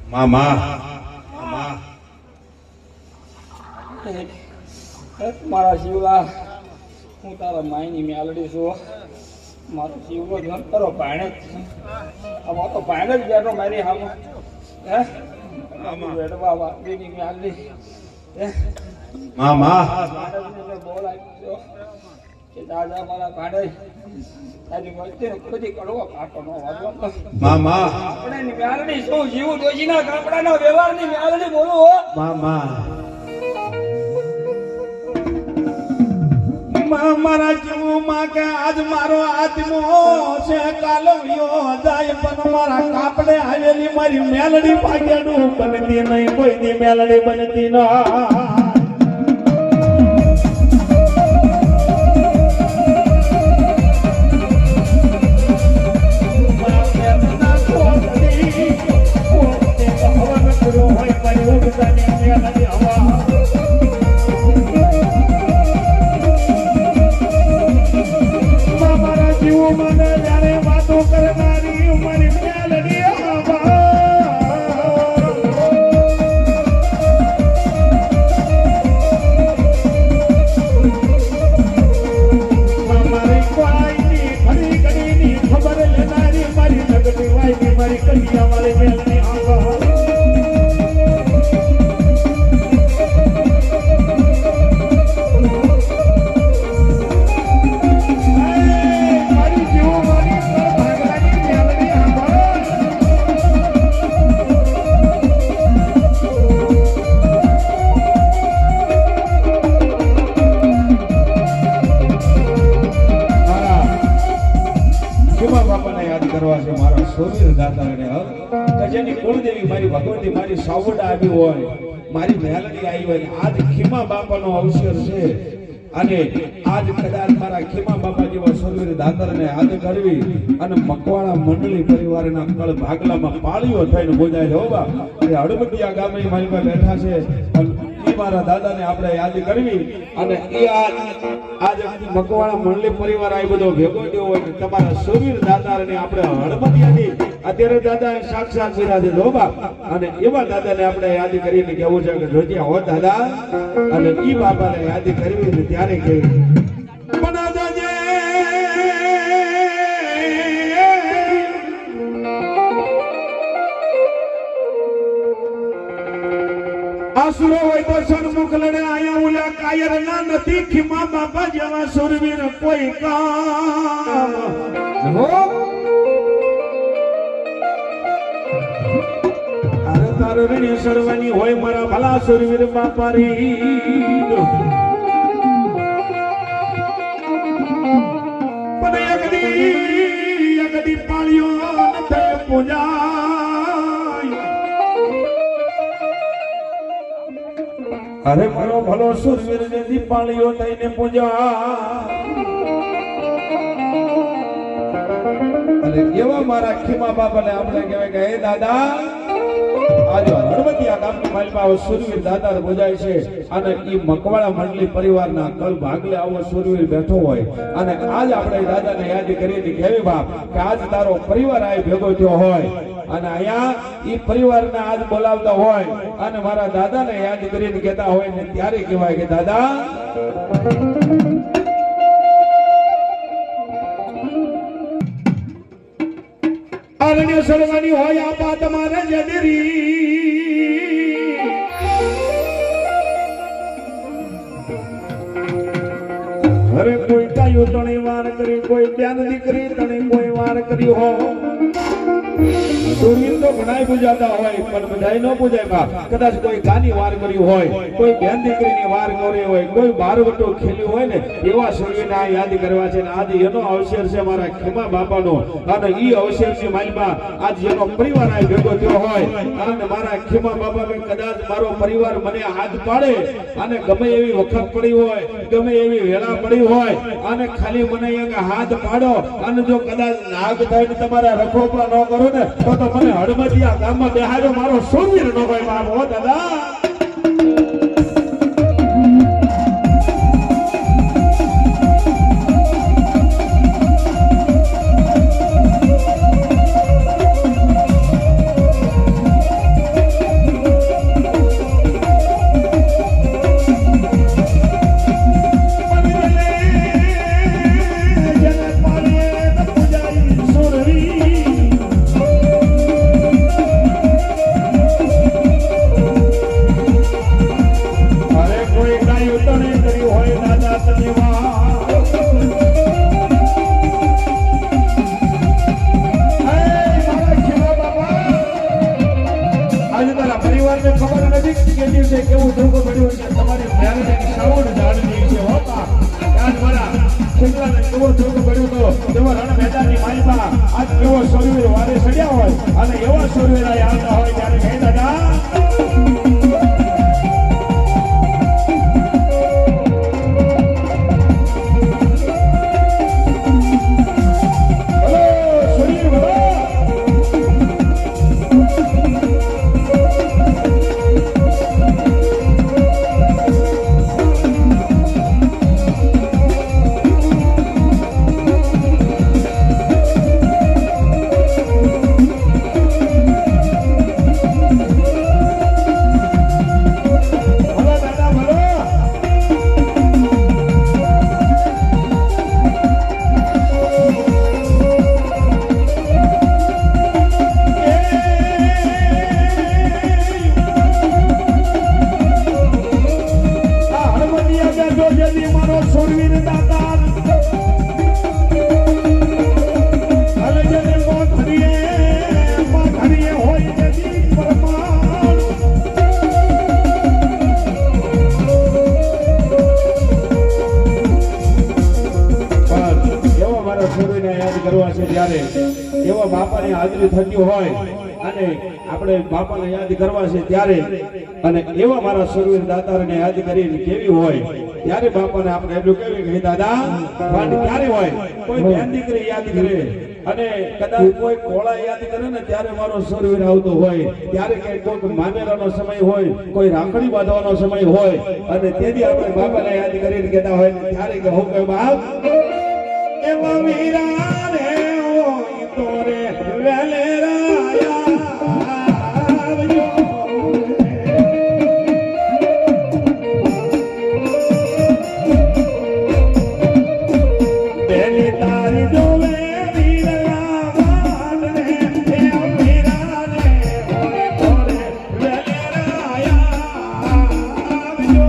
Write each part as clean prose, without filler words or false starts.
મામા મારા શિવલા હું તારા માયની મેલડી છું મારો શિવલો ધન તારો ભાણે જ આમાં તો ભાણે જ બેઠો મારી હામો હે બેઠવા વાગીની મેલડી હે મામા બોલ આપ્યો કે દાદા મારા ભાણે તારી વચ્ચે ખોદી કડવો કાટો નો વાગો મામા આપણે ની મેલડી શું જીવ દોજીના કાપડાના વ્યવહારની મેલડી બોલું હો મામા મારા જીવમાં કે આજ મારો આત્મો છે કાલવ્યો જાય પણ મારા કાપડે આવેલી મારી મેલડી ભાગ્યાનું બનતી નહીં કોઈની મેલડી બનતી ના મારી સાવડા આવી હોય મારી મેલડી આવી હોય આજ ખીમા બાપાનો અવસર છે અને આજ કદાચ મારા ખીમા બાપા જેવા સુરવીર દાતરને યાદ કરવી અને મકવાણા મંડળી પરિવારના કળ ભાગલામાં પાળીઓ થઈને બોજાય છે હોબા એ હળબતિયા ગામે મારી પાસે બેઠા છે એ મારા દાદાને આપણે યાદ કરવી અને એ આજ મકવાણા મંડળી પરિવાર આ બધો ભેગો થયો હોય તમારા સુરવીર દાતારને આપણે હળબતિયાની અત્યારે દાદા સાક્ષાત બિરાજે હોબા અને એવા દાદાને આપણે યાદ કરીને કેવું છે કે જોજે હો દાદા અને ઈ બાપાને યાદ કરવી ને ત્યારે કેવી આસુરો હોય તો સન્મુખ લડે આયા ઉલ્યા કાયર ના નથી ખીમા બાપા જેવા સુરવીર કોઈ કામ હો અરે તારો ઋણી સર્વની હોય મારા ભલા સુરવીર બાપા રી પણ એકદી પાળ્યો નથી પૂજા અરે મારો ભલો સુરવીર ને દીપાળીઓ થઈને પૂજા અને એવા મારા ખીમા બાપાને આપણે કહેવાય કે હે દાદા આજે હળવતિયા ગામની માલમાં સુરવીર દાદા પૂજાય છે અને ઈ મકવાણા મંડળી પરિવારના કલ ભાગલે આવો સુરવીર બેઠો હોય અને આજ આપણે દાદાને યાદ કરીને કહેવી બાપ કે આજ તારો પરિવાર આ ભેગો થયો હોય અને અહીંયા ઈ પરિવારને આજ બોલાવતા હોય અને મારા દાદાને યાદ કરીને કહેતા હોય ને ત્યારે કહેવાય કે દાદા અરણ્ય સર્વની હોય આપા તમારે જડરી અરે કોઈ કાયો તણી વાર કરી કોઈ બેન દીકરી તણી કોઈ વાર કરી હો સુરવીર તો ઘણાય પૂજાતા હોય પણ બધાય ન પૂજાય બાપ કદાચ કોઈ ગાની વાર કર્યું હોય કોઈ બેન દીકરીની વાર કરી હોય કોઈ બારવટો ખેલ્યું હોય ને એવા સુરવીરને યાદ કરવા છે ને આજ એનો અવસર છે મારા ખીમા બાપાનો અને ઈ અવસરની માલમાં આજ એનો પરિવાર આ ભેગો થયો હોય અને મારા ખીમા બાપા કદાચ મારો પરિવાર મને હાથ પાડે અને ગમે એવી વખત પડી હોય ગમે એવી વેળા પડી હોય અને ખાલી મને એક હાથ પાડો અને જો કદાચ નાગ થઈને તમારા રખોપા ન કરો ને તો મને હળમતિયા ગામમાં બેહાડ્યો મારો સુરવીર નો ભાઈ બાપ હો દાદા કે દિવસે કેવું ધોકો પડ્યું છે તમારી મેલડીની સાવડ જાળવી છે હોતા આજ મારા શિમલાને કેવો ધોકો પડ્યો તો તેવો રણ મેદાનની માલિકા આજ કેવો શોરવીર વારે સડ્યા હોય અને એવા શોરવીરા આવતા હોય ત્યારે કહે દાદા એવા બાપાની હાજરી થતી હોય અને આપણે બાપાને યાદ કરવા છે ત્યારે અને એવા મારા શૂરવીર દાતારને યાદ કરીને કેવી હોય ત્યારે બાપાને આપણે એટલું કહેવું કે દાદા ભાંડ ક્યારે હોય કોઈ બેન દીકરી યાદ કરે અને કદાચ કોઈ કોળા યાદ કરે ને ત્યારે મારો શૂરવીર આવતો હોય ત્યારે કે કોઈક મામેરાનો સમય હોય કોઈ રાખડી બાંધવાનો સમય હોય અને તેથી આપણે બાપાને યાદ કરીને કહેતા હોય ત્યારે કે હું કે બાપ એવા વીરા રે તોરે વેલે રાયા આવજો બેલી તારી જોવે વીરા વાદને એ વીરા રે તોરે વેલે રાયા આવજો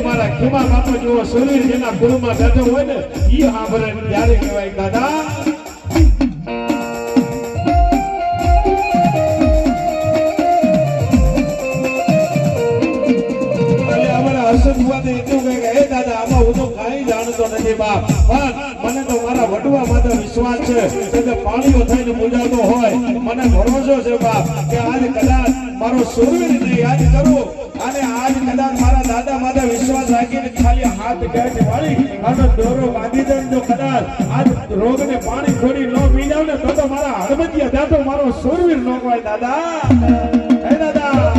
મારા ખીમા બાપા જેવો શરીર જેના ગુરુમાં બેઠો હોય ને ઈ સાંભળે ત્યારે કહેવાય દાદા મને તો મારા વડવા માટે વિશ્વાસ છે કે પાણીઓ થઈને પૂજાતો હોય મને ભરોસો છે બાપ કે આજ કદાચ મારો શૂરવીરને યાદ કરું અને આજ કદાચ મારા દાદા માથે વિશ્વાસ રાખીને ખાલી હાથ ગેટ વાળી અને દોરો બાંધી દે તો કદાચ આજ રોગને પાણી છોડી ન પી જાવ ને તો મારા હળબતિયા દાદો મારો શૂરવીર નો હોય દાદા હે દાદા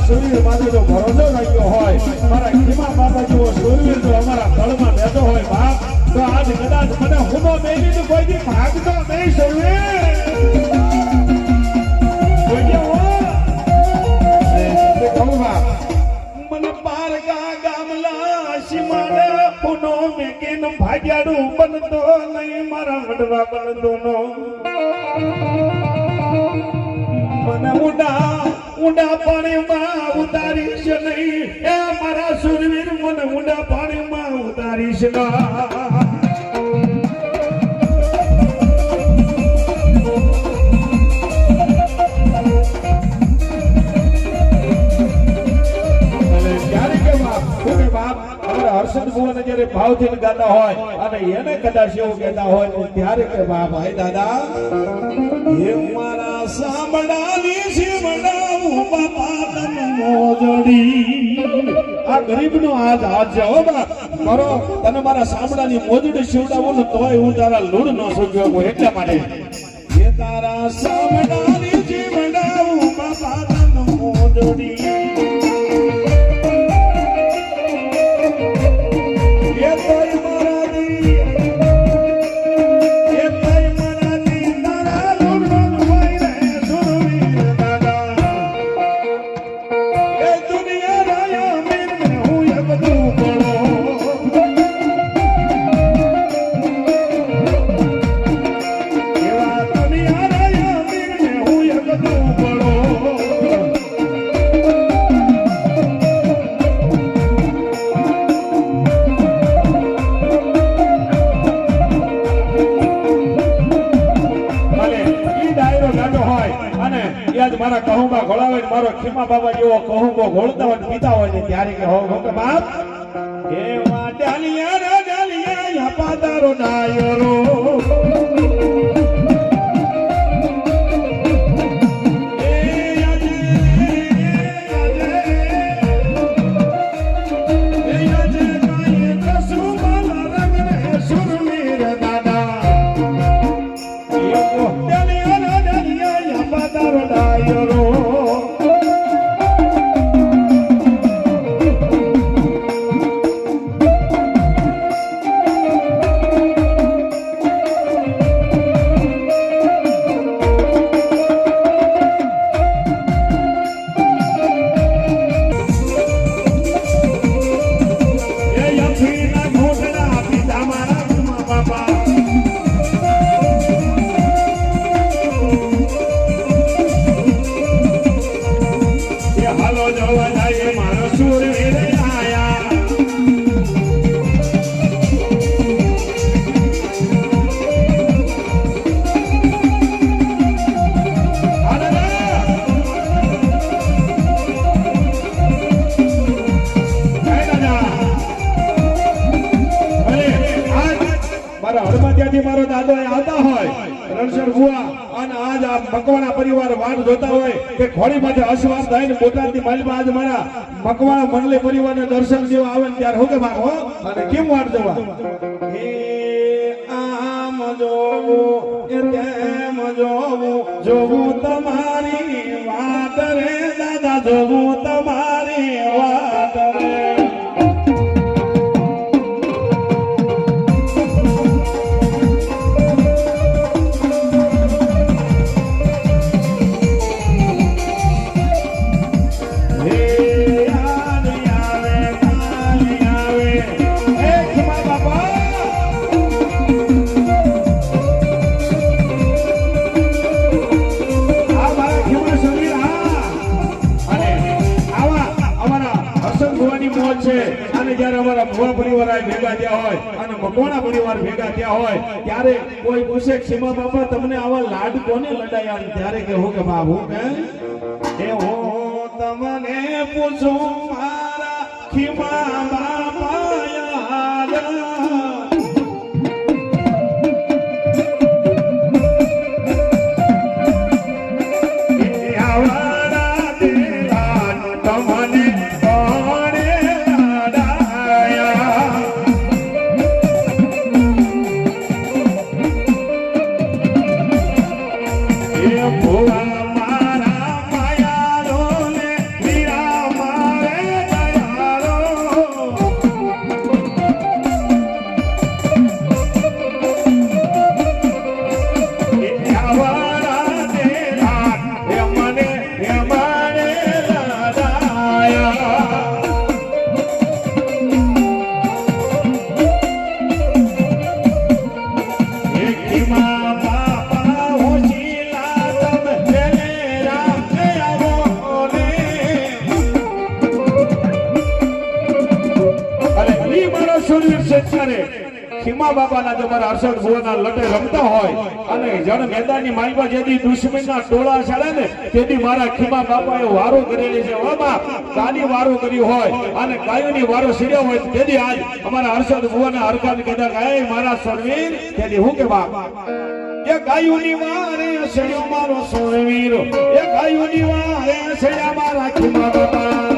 શૂરવીર માથે જો ભરોસો રાખ્યો હોય મારા ખીમા બાપા જેવો શૂરવીર જો અમારા તળમાં બેઠો હોય બાપ તો આજ કદાચ મને હુમો મેલી તો કોઈ દી ભાગતો નહીં શૂરવીર મેકીન ભાગ્યાડું બનતો નહીં મારા વડવા બનતો નો મને ઊંડા પાણીમાં ઉતારીશ નહીં એ મારા સુરવીર મને ઊંડા પાણીમાં ઉતારીશ ના હર્ષદ ભુવન જયારે ભાવથી ગાતા હોય અને એને કદાચ એવું કહેતા હોય ત્યારે કે ભાઈ દાદા એ મારા સાંભળાની શિવડાવું બાપા તન મોજડી આ ગરીબનો આજ જાઓ બા મારો તને મારા સાંભળાની મોજડી શિવડાવું ને તોય હું તારા લૂડ ન સુગ્યો એટલા માટે એ તારા સાંભળાની શિવડાવું બાપા તન મોજડી મારા કહુંબા ઘોડાવે મારો ખીમા બાબા જેવો કહુંબો ઘોળતા હોય પીતા હોય ને ત્યારે કે હો કે બાપ એ ડાલિયા પાતારો ડાયરો મારો દાદો આવતા હોય રણછોડ ભુવા અને આજ આ મકવાણા પરિવાર વાટ જોતા હોય કે ખોડી માથે અસવાર થાય ને બોટાદની માલમાં આજ મારા મકવાણા મંડળી પરિવારને દર્શન જેવા આવે ને ત્યારે હું કે ભાગો અને કેમ વાટ જોવા હે આમ જોવું એ તેમ જોવું તમારી વાટ રે દાદા જોવું તમારી વાટ રે ભુવા પરિવાર ભેગા થયા હોય અને મકવાણા પરિવાર ભેગા થયા હોય ત્યારે કોઈ પૂછે ખીમા બાપા તમને આવા લાડ કોને લડાયા ત્યારે કે હું કે બાબુ કે હું તમને પૂછું મારા ખીમા બાપા યાદ ખીમા બાપાના જો મારા હર્ષદ ભુવનના લટે રમતા હોય અને જણ મેદાનની માલમાં જેથી દુશ્મનના ટોળા ચડે ને તેથી મારા ખીમા બાપાએ વારો કરેલી છે ઓમાં ગાડી વારો કરી હોય અને ગાયોની વારો સીડ્યો હોય તેથી આજ અમારા હર્ષદ ભુવનના હરખાન કદાચ એ મારા સરવીર તેથી હું કે બાપ એ ગાયોની વારે સડ્યો મારો સોરવીર એ ગાયોની વારે સડ્યા મારા ખીમા બાપા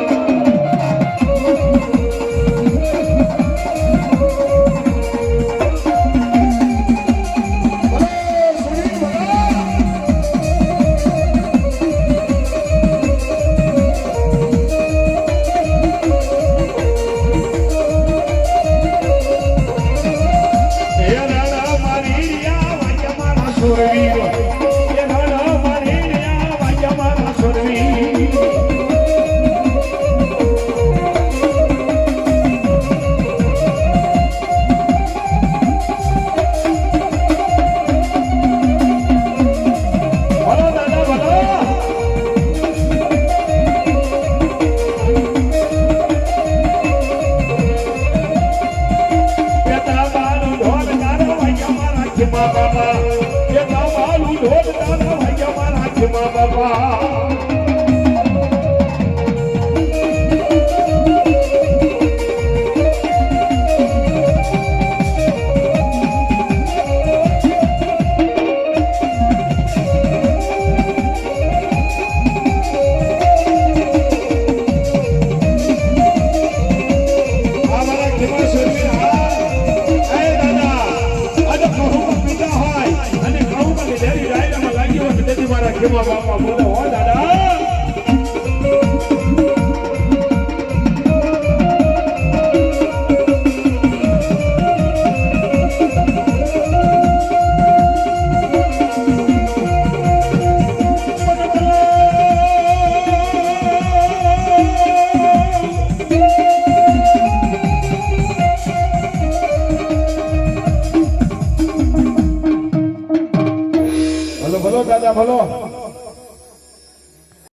ખીમા બાપા બોલો હો દાદા